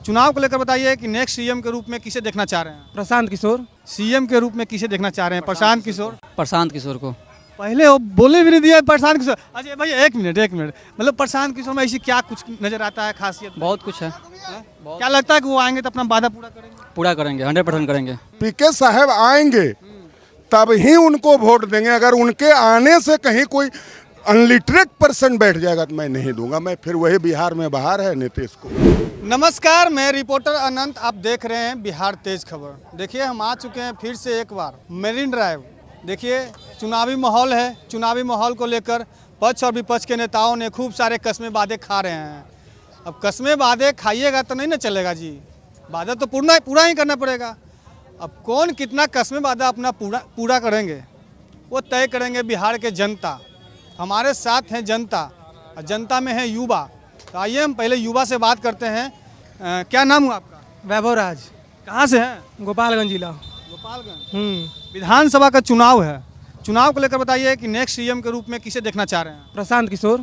चुनाव को लेकर बताइए कि नेक्स्ट सीएम के रूप में किसे देखना चाह रहे हैं? प्रशांत किशोर। सीएम के रूप में किसे देखना चाह रहे हैं? प्रशांत किशोर। प्रशांत किशोर को। पहले वो बोले भी नहीं दिया प्रशांत किशोर। अच्छा भैया एक मिनट मतलब प्रशांत किशोर में ऐसी क्या कुछ नजर आता है खासियत? बहुत कुछ है। क्या लगता है कि वो आएंगे तो अपना वादा पूरा करेंगे? पूरा करेंगे, 100% करेंगे। पीके साहब आएंगे तब ही उनको वोट देंगे। अगर उनके आने से कहीं कोई अनलिटरेट पर्सन बैठ जाएगा तो मैं नहीं दूंगा। मैं फिर वही बिहार में बाहर है नीतीश को। नमस्कार, मैं रिपोर्टर अनंत, आप देख रहे हैं बिहार तेज खबर। देखिए हम आ चुके हैं फिर से एक बार मरीन ड्राइव। देखिए चुनावी माहौल है, चुनावी माहौल को लेकर पक्ष और विपक्ष के नेताओं ने खूब सारे कस्मे वादे खा रहे हैं। अब कस्मे वादे खाइएगा तो नहीं ना चलेगा जी, वादा तो पूरा ही करना पड़ेगा। अब कौन कितना कस्मे वादा अपना पूरा करेंगे वो तय करेंगे बिहार के जनता। हमारे साथ हैं जनता और जनता में है युवा। तो आइए हम पहले युवा से बात करते हैं। क्या नाम हुआ आपका? वैभव राज। कहाँ से हैं? गोपालगंज जिला। गोपालगंज। विधानसभा का चुनाव है, चुनाव को लेकर बताइए कि नेक्स्ट सीएम के रूप में किसे देखना चाह रहे हैं? प्रशांत किशोर।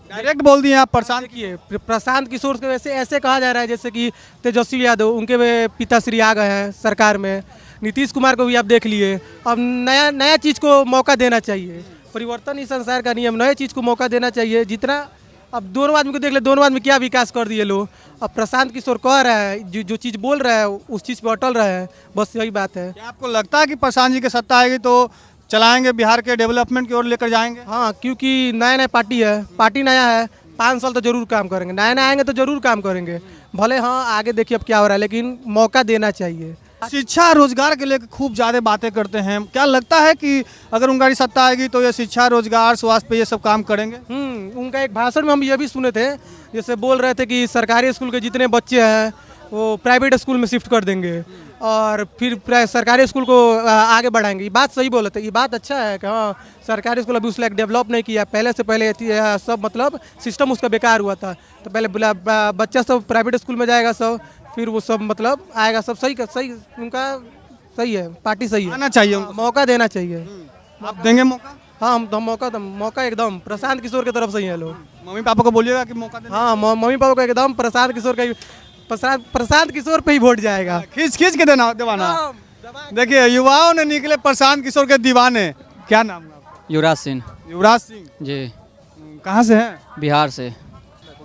डायरेक्ट बोल दिए आप प्रशांत। देखिए प्रशांत किशोर को वैसे ऐसे कहा जा रहा है जैसे कि तेजस्वी यादव, उनके पिताश्री आ गए हैं सरकार में। नीतीश कुमार को भी आप देख लिए। अब नया चीज़ को मौका देना चाहिए। परिवर्तन ही संसार का नियम, नए चीज़ को मौका देना चाहिए। जितना अब दोनों आदमी को देख ले, दोनों आदमी क्या विकास कर दिए लोग। अब प्रशांत किशोर कह रहा है जो चीज़ बोल रहा है उस चीज़ पर अटल रहे हैं, बस यही बात है। क्या आपको लगता है कि प्रशांत जी की सत्ता आएगी तो चलाएंगे, बिहार के डेवलपमेंट की ओर लेकर जाएंगे? हाँ, क्योंकि नया पार्टी है, पार्टी नया है, 5 साल तो जरूर काम करेंगे। नया आएंगे तो जरूर काम करेंगे। भले हाँ आगे देखिए अब क्या हो रहा है, लेकिन मौका देना चाहिए। शिक्षा रोजगार के लेकर खूब ज़्यादा बातें करते हैं। क्या लगता है कि अगर उनकी सत्ता आएगी तो ये शिक्षा, रोजगार, स्वास्थ्य पे ये सब काम करेंगे? उनका एक भाषण में हम ये भी सुने थे, जैसे बोल रहे थे कि सरकारी स्कूल के जितने बच्चे हैं वो प्राइवेट स्कूल में शिफ्ट कर देंगे और फिर सरकारी स्कूल को आगे बढ़ाएंगे। ये बात सही बोले थे, ये बात अच्छा है कि हाँ सरकारी स्कूल अभी उसने डेवलप नहीं किया। पहले से पहले सब मतलब सिस्टम उसका बेकार हुआ था, तो पहले बच्चा सब प्राइवेट स्कूल में जाएगा सब, फिर वो सब मतलब आएगा सब। सही उनका सही है, पार्टी सही है। आना चाहिए उनको, मौका देना चाहिए। आप देंगे मौका? हाँ हम मौका एकदम प्रशांत किशोर की तरफ से ही है लोग। मम्मी पापा को बोलिएगा कि मौका देना। हाँ मम्मी पापा को एकदम प्रशांत किशोर का प्रशांत किशोर पे ही वोट जाएगा। खींच के दीवाना। देखिए युवाओं ने निकले प्रशांत किशोर के दीवाने। क्या नाम है आपका? युवराज सिंह। युवराज सिंह जी। कहाँ से हैं? बिहार से।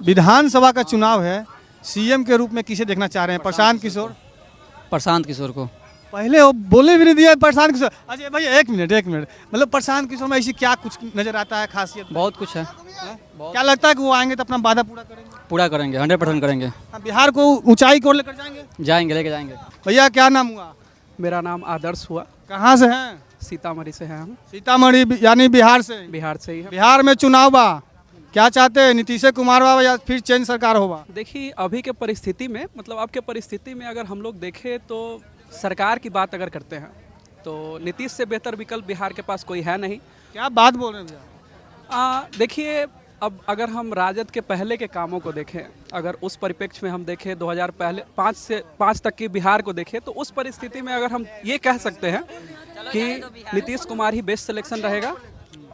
विधानसभा का चुनाव है, सीएम के रूप में किसे देखना चाह रहे हैं? प्रशांत किशोर। प्रशांत किशोर को। पहले वो बोले भी नहीं दिया प्रशांत किशोर। अच्छा भैया एक मिनट मतलब प्रशांत किशोर में ऐसी क्या कुछ नजर आता है खासियत? बहुत कुछ है। क्या लगता है कि वो आएंगे तो अपना वादा पूरा करेंगे? पूरा करेंगे, 100% करेंगे। बिहार को ऊंचाई की ओर लेकर जाएंगे? लेके जाएंगे। भैया क्या नाम हुआ? मेरा नाम आदर्श हुआ। कहाँ से हैं? सीतामढ़ी से हैं हम। सीतामढ़ी यानी बिहार से? बिहार से ही है। बिहार में चुनाव बा, क्या चाहते हैं? नीतीश कुमार बा या फिर चेंज सरकार होगा? देखिए अभी के परिस्थिति में, मतलब अब के परिस्थिति में अगर हम लोग देखें तो सरकार की बात अगर करते हैं तो नीतीश से बेहतर विकल्प बिहार के पास कोई है नहीं। क्या बात बोल रहे हैं भैया? देखिए अब अगर हम राजद के पहले के कामों को देखें, अगर उस परिप्रेक्ष्य में हम देखें 2005 से 5 तक की बिहार को देखें, तो उस परिस्थिति में अगर हम ये कह सकते हैं कि नीतीश कुमार ही बेस्ट सिलेक्शन रहेगा।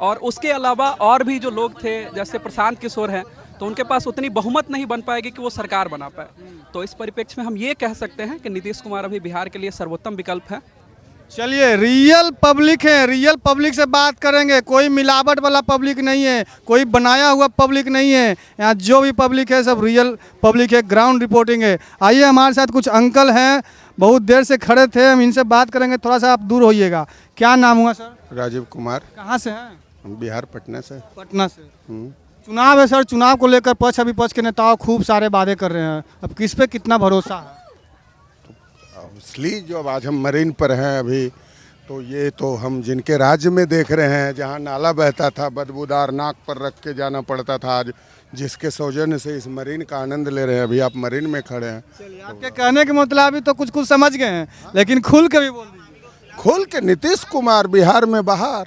और उसके अलावा और भी जो लोग थे जैसे प्रशांत किशोर हैं, तो उनके पास उतनी बहुमत नहीं बन पाएगी कि वो सरकार बना पाए। तो इस परिप्रेक्ष्य में हम ये कह सकते हैं कि नीतीश कुमार अभी बिहार के लिए सर्वोत्तम विकल्प है। चलिए रियल पब्लिक है, रियल पब्लिक से बात करेंगे। कोई मिलावट वाला पब्लिक नहीं है, कोई बनाया हुआ पब्लिक नहीं है। यहाँ जो भी पब्लिक है सब रियल पब्लिक है, ग्राउंड रिपोर्टिंग है। आइए हमारे साथ कुछ अंकल हैं, बहुत देर से खड़े थे, हम इनसे बात करेंगे। थोड़ा सा आप दूर होइएगा। क्या नाम हुआ सर? राजीव कुमार। कहाँ से हैं? बिहार, पटना से। पटना से। चुनाव है सर, चुनाव को लेकर पक्ष विपक्ष के नेताओं खूब सारे वादे कर रहे हैं। अब किस पे कितना भरोसा है? इसलिए जो अब आज हम मरीन पर हैं अभी, तो ये तो हम जिनके राज्य में देख रहे हैं, जहाँ नाला बहता था, बदबूदार नाक पर रख के जाना पड़ता था, आज जिसके सौजन्य से इस मरीन का आनंद ले रहे हैं। अभी आप मरीन में खड़े हैं। चलिए आपके कहने के मतलब तो कुछ समझ गए हैं, लेकिन खुल के भी बोल दीजिए। खोल के नीतीश कुमार बिहार में बाहर।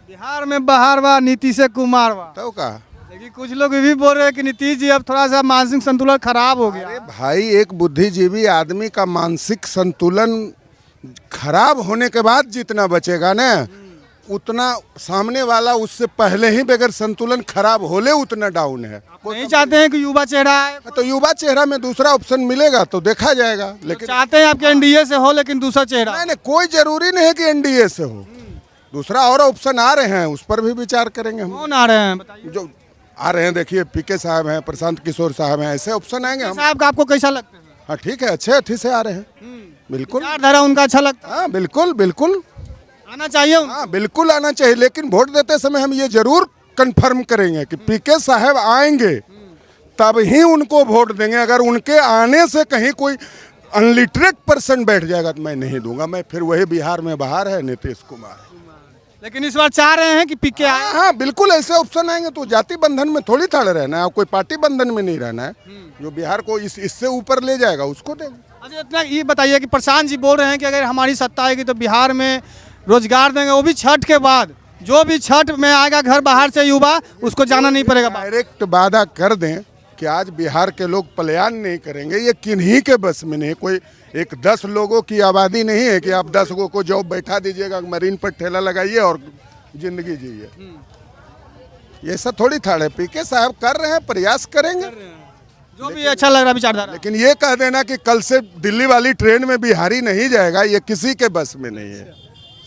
बिहार में बाहर बा, नीतीश कुमार बा। तो का लेकिन कुछ लोग ये भी बोल रहे हैं कि नीतीश जी अब थोड़ा सा मानसिक संतुलन खराब हो गया। अरे भाई, एक बुद्धिजीवी आदमी का मानसिक संतुलन खराब होने के बाद जितना बचेगा ना, उतना सामने वाला उससे पहले ही बगैर संतुलन खराब होले उतना डाउन है। नहीं चाहते हैं कि युवा चेहरा आए, तो युवा चेहरा में दूसरा ऑप्शन मिलेगा तो देखा जाएगा। लेकिन चाहते हैं आपके एनडीए से हो लेकिन दूसरा चेहरा। नहीं, कोई जरूरी नहीं है कि एनडीए से हो, दूसरा और ऑप्शन आ रहे हैं, उस पर भी विचार करेंगे हम। कौन आ रहे हैं बताइए। जो आ रहे हैं देखिए, पीके साहब हैं, प्रशांत किशोर साहब हैं, ऐसे ऑप्शन आएंगे हम। साहब का आपको कैसा लगता है? हाँ ठीक है, अच्छे से आ रहे हैं, बिल्कुल। विचारधारा उनका अच्छा लगता है, हाँ बिल्कुल बिल्कुल आना चाहिए उनको। हाँ बिल्कुल आना चाहिए। लेकिन वोट देते समय हम ये जरूर कंफर्म करेंगे कि पीके साहब आएंगे तब ही उनको वोट देंगे। अगर उनके आने से कहीं कोई अनलिटरेट पर्सन बैठ जाएगा तो मैं नहीं दूंगा। मैं फिर वही बिहार में बाहर है नीतीश कुमार। लेकिन इस बार चाह रहे हैं कि पीके आए। हाँ बिल्कुल, ऐसे ऑप्शन आएंगे तो जाति बंधन में थोड़ी थोड़ा रहना है, कोई पार्टी बंधन में नहीं रहना है। जो बिहार को इससे ऊपर ले जाएगा उसको देंगे। अच्छा, इतना ये बताइए कि प्रशांत जी बोल रहे हैं कि अगर हमारी सत्ता आएगी तो बिहार में रोजगार देंगे, वो भी छठ के बाद। जो भी छठ में आएगा घर बाहर से युवा, उसको जाना नहीं पड़ेगा। डायरेक्ट वादा कर दें कि आज बिहार के लोग पलायन नहीं करेंगे, ये किन्हीं के बस में नहीं। कोई एक 10 लोगों की आबादी नहीं है कि आप 10 लोगों को जॉब बैठा दीजिएगा, मरीन पर ठेला लगाइए और जिंदगी जिए। ये सब थोड़ी थाड़ है। पीके साहब कर रहे हैं, प्रयास करेंगे, जो भी अच्छा लग रहा है विचारधारा। लेकिन ये कह देना कि कल से दिल्ली वाली ट्रेन में बिहारी नहीं जाएगा, ये किसी के बस में नहीं है।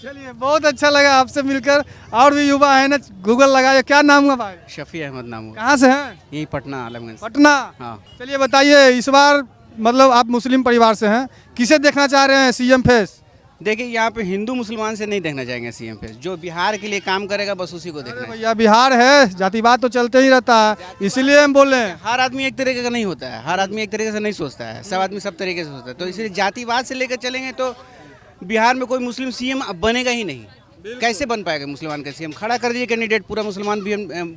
चलिए, बहुत अच्छा लगा आपसे मिलकर। और भी युवा है ना, गूगल लगाए। क्या नाम है भाई? शफी अहमद नाम हुआ। कहाँ से हैं? यही पटना आलमगंज। पटना। हाँ। चलिए बताइए, इस बार मतलब आप मुस्लिम परिवार से हैं, किसे देखना चाह रहे हैं सीएम फेस? देखिए, यहाँ पे हिंदू मुसलमान से नहीं देखना चाहेंगे सीएम फेस। जो बिहार के लिए काम करेगा बस उसी को देखना है। भैया बिहार है, जातिवाद तो चलते ही रहता है, इसीलिए हम बोले हैं। हर आदमी एक तरीके का नहीं होता है, हर आदमी एक तरीके से नहीं सोचता है, सब आदमी सब तरीके से सोचता है। तो इसलिए जातिवाद से लेकर चलेंगे तो बिहार में कोई मुस्लिम सीएम अब बनेगा ही नहीं। कैसे बन पाएगा मुसलमान का सीएम? खड़ा कर दीजिए कैंडिडेट, पूरा मुसलमान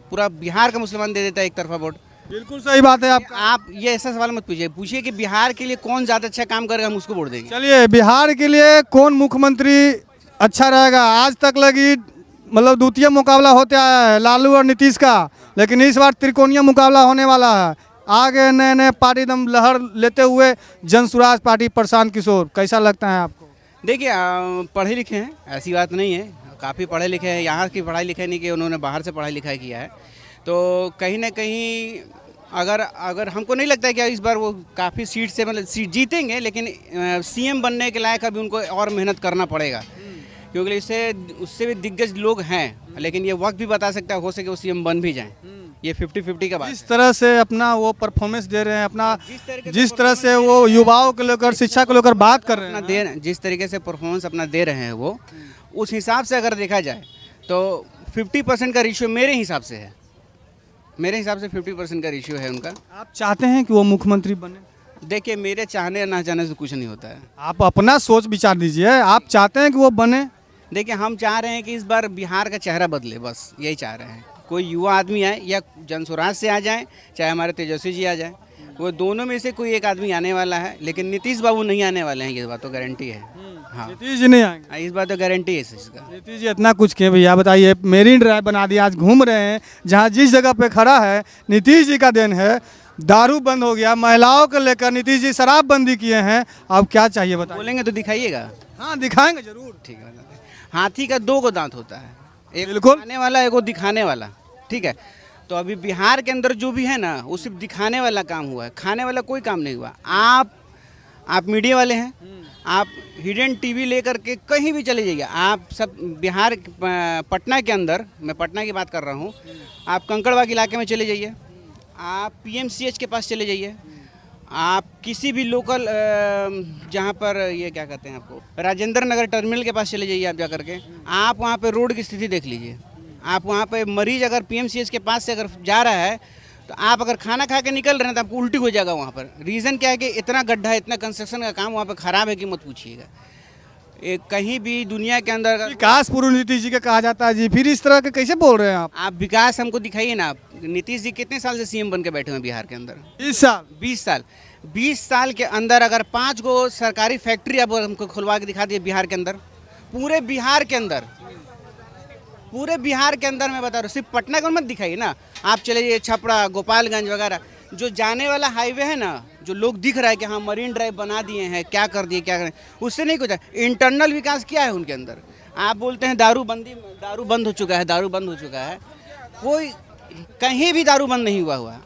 पूरा बिहार का मुसलमान दे देता है एक तरफा वोट। बिल्कुल सही बात है आपका। आप ये ऐसा सवाल मत पूछिए, पूछिए कि बिहार के लिए कौन ज़्यादा अच्छा काम करेगा, हम उसको वोट देंगे। चलिए, बिहार के लिए कौन मुख्यमंत्री अच्छा रहेगा? आज तक लगी मतलब द्वितीय मुकाबला होते आया है लालू और नीतीश का, लेकिन इस बार त्रिकोणीय मुकाबला होने वाला है। आगे नए नए पार्टी दम लहर लेते हुए जनसुराज पार्टी प्रशांत किशोर, कैसा लगता है आपको? देखिए, पढ़े लिखे हैं, ऐसी बात नहीं है, काफ़ी पढ़े लिखे हैं। यहाँ की पढ़ाई लिखाई नहीं कि उन्होंने बाहर से पढ़ाई लिखाई किया है। तो कहीं ना कहीं अगर हमको नहीं लगता है कि इस बार वो काफ़ी सीट से मतलब सीट जीतेंगे, लेकिन सीएम बनने के लायक अभी उनको और मेहनत करना पड़ेगा, क्योंकि उससे भी दिग्गज लोग हैं। लेकिन ये वक्त भी बता सकता है, हो सके वो सीएम बन भी जाएं। ये 50-50 का बात। जिस तरह से अपना वो परफॉर्मेंस दे रहे हैं, अपना जिस तरह से वो युवाओं को लेकर, शिक्षा को लेकर बात कर रहे हैं, जिस तरीके से परफॉर्मेंस अपना दे रहे हैं वो, उस हिसाब से अगर देखा जाए तो 50% का रेशियो मेरे हिसाब से है। मेरे हिसाब से 50% का रेशियो है उनका। आप चाहते हैं कि वो मुख्यमंत्री बने? देखिए, मेरे चाहने या ना चाहने से कुछ नहीं होता है। आप अपना सोच विचार दीजिए, आप चाहते हैं कि वो बने? देखिए, हम चाह रहे हैं कि इस बार बिहार का चेहरा बदले, बस यही चाह रहे हैं। कोई युवा आदमी आए या जनसुराज से आ जाए, चाहे हमारे तेजस्वी जी आ जाए, वो दोनों में से कोई एक आदमी आने वाला है। लेकिन नीतीश बाबू नहीं आने वाले हैं, ये बात तो गारंटी है। हाँ, नीतीश जी नहीं आएंगे? इस बात तो गारंटी है इस चीज़ का। नीतीश जी इतना कुछ किए भैया, बताइए। मेरीन ड्राइव बना दिया, आज घूम रहे हैं, जहाँ जिस जगह पे खड़ा है नीतीश जी का देन है। दारू बंद हो गया, महिलाओं को लेकर नीतीश जी शराबबंदी किए हैं। अब क्या चाहिए बताइए? बोलेंगे तो दिखाइएगा। हाँ, दिखाएंगे जरूर। ठीक है। हाथी का 2 को दांत होता है, एक बिल्कुल। दिखाने वाला, एक दिखाने वाला। ठीक है, तो अभी बिहार के अंदर जो भी है ना, वो सिर्फ दिखाने वाला काम हुआ है, खाने वाला कोई काम नहीं हुआ। आप मीडिया वाले हैं, आप हिडन टीवी लेकर के कहीं भी चले जाइए। आप सब बिहार पटना के अंदर, मैं पटना की बात कर रहा हूँ, आप कंकड़बाग इलाके में चले जाइए, आप पीएमसीएच के पास चले जाइए, आप किसी भी लोकल जहाँ पर ये क्या कहते हैं आपको, राजेंद्र नगर टर्मिनल के पास चले जाइए। आप जा करके आप वहाँ पे रोड की स्थिति देख लीजिए। आप वहाँ पे मरीज अगर पीएमसीएच के पास से अगर जा रहा है, तो आप अगर खाना खा के निकल रहे हैं तो आपको उल्टी हो जाएगा वहाँ पर। रीज़न क्या है कि इतना गड्ढा है, इतना कंस्ट्रक्शन का काम वहाँ पे ख़राब है कि मत पूछिएगा। कहीं भी दुनिया के अंदर विकास पूर्व नीतीश जी का कहा जाता है जी, फिर इस तरह के कैसे बोल रहे हैं आप? विकास हमको दिखाइए ना। आप नीतीश जी कितने साल से सीएम बन के बैठे हुए हैं बिहार के अंदर? 20 साल। 20 साल के अंदर अगर 5 गो सरकारी फैक्ट्री आप हमको खुलवा के दिखा दिए बिहार के अंदर, पूरे बिहार के अंदर मैं बता रहा हूँ, सिर्फ पटना को मत दिखाइए ना। आप चले जाइए छपरा, गोपालगंज वगैरह, जो जाने वाला हाईवे है ना, जो लोग दिख रहा है कि हाँ मरीन ड्राइव बना दिए हैं, क्या कर दिए, क्या करें, उससे नहीं कुछ है। इंटरनल विकास क्या है उनके अंदर? आप बोलते हैं दारू बंद हो चुका है, दारू बंद हो चुका है। कोई कहीं भी दारू बंद नहीं हुआ।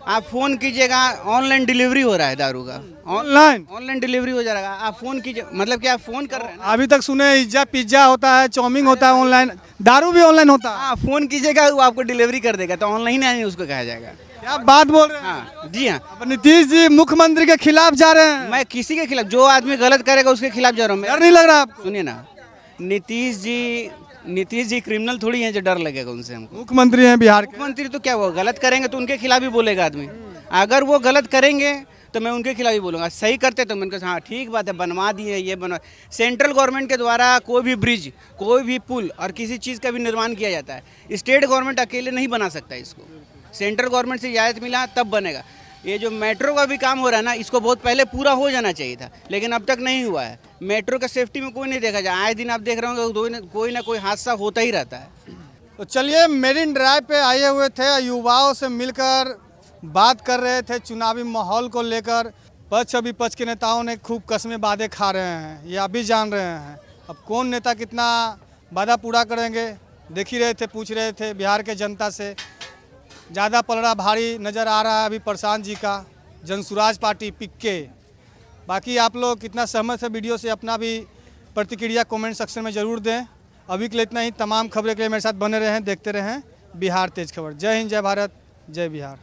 आप फ़ोन कीजिएगा, ऑनलाइन डिलीवरी हो रहा है दारू का, ऑनलाइन डिलीवरी हो जा रहा है। आप फ़ोन कीजिए, मतलब कि आप फ़ोन कर रहे हैं ना। अभी तक सुने पिज्जा होता है, चाउमीन होता है ऑनलाइन, दारू भी ऑनलाइन होता है। हाँ, फ़ोन कीजिएगा वो आपको डिलीवरी कर देगा, तो ऑनलाइन है उसको कहा जाएगा। क्या बात बोल रहे हैं। हाँ जी हाँ। अब नीतीश जी मुख्यमंत्री के खिलाफ जा रहे हैं। मैं किसी के खिलाफ, जो आदमी गलत करेगा उसके खिलाफ जा रहा हूँ। डर नहीं लग रहा आपको? सुनिए ना, नीतीश जी क्रिमिनल थोड़ी हैं जो डर लगेगा उनसे हमको। मुख्यमंत्री हैं बिहार के। मुख्यमंत्री तो क्या वो गलत करेंगे तो उनके खिलाफ ही बोलेगा आदमी। अगर वो गलत करेंगे तो मैं उनके खिलाफ ही बोलूँगा। सही करते तो मैं हाँ ठीक बात है, बनवा दिए, ये बनवा। सेंट्रल गवर्नमेंट के द्वारा कोई भी ब्रिज, कोई भी पुल और किसी चीज़ का भी निर्माण किया जाता है। स्टेट गवर्नमेंट अकेले नहीं बना सकता इसको, सेंट्रल गवर्नमेंट से इजाज़त मिला तब बनेगा। ये जो मेट्रो का भी काम हो रहा है ना, इसको बहुत पहले पूरा हो जाना चाहिए था, लेकिन अब तक नहीं हुआ है। मेट्रो का सेफ्टी में कोई नहीं देखा जाए। आए दिन आप देख रहे होंगे कोई ना कोई हादसा होता ही रहता है। तो चलिए, मेरिन ड्राइव पे आए हुए थे, युवाओं से मिलकर बात कर रहे थे चुनावी माहौल को लेकर। पक्ष और विपक्ष के नेताओं ने खूब कस्में वादे खा रहे हैं, ये आप भी जान रहे हैं। अब कौन नेता कितना वादा पूरा करेंगे देख ही रहे थे, पूछ रहे थे बिहार के जनता से। ज़्यादा पलड़ा भारी नज़र आ रहा है अभी प्रशांत जी का, जनसुराज पार्टी पिक्के। बाकी आप लोग कितना सहमत है वीडियो से, अपना भी प्रतिक्रिया कमेंट सेक्शन में ज़रूर दें। अभी के लिए इतना ही। तमाम खबरें के लिए मेरे साथ बने रहें, देखते रहें बिहार तेज खबर। जय हिंद, जय भारत, जय बिहार।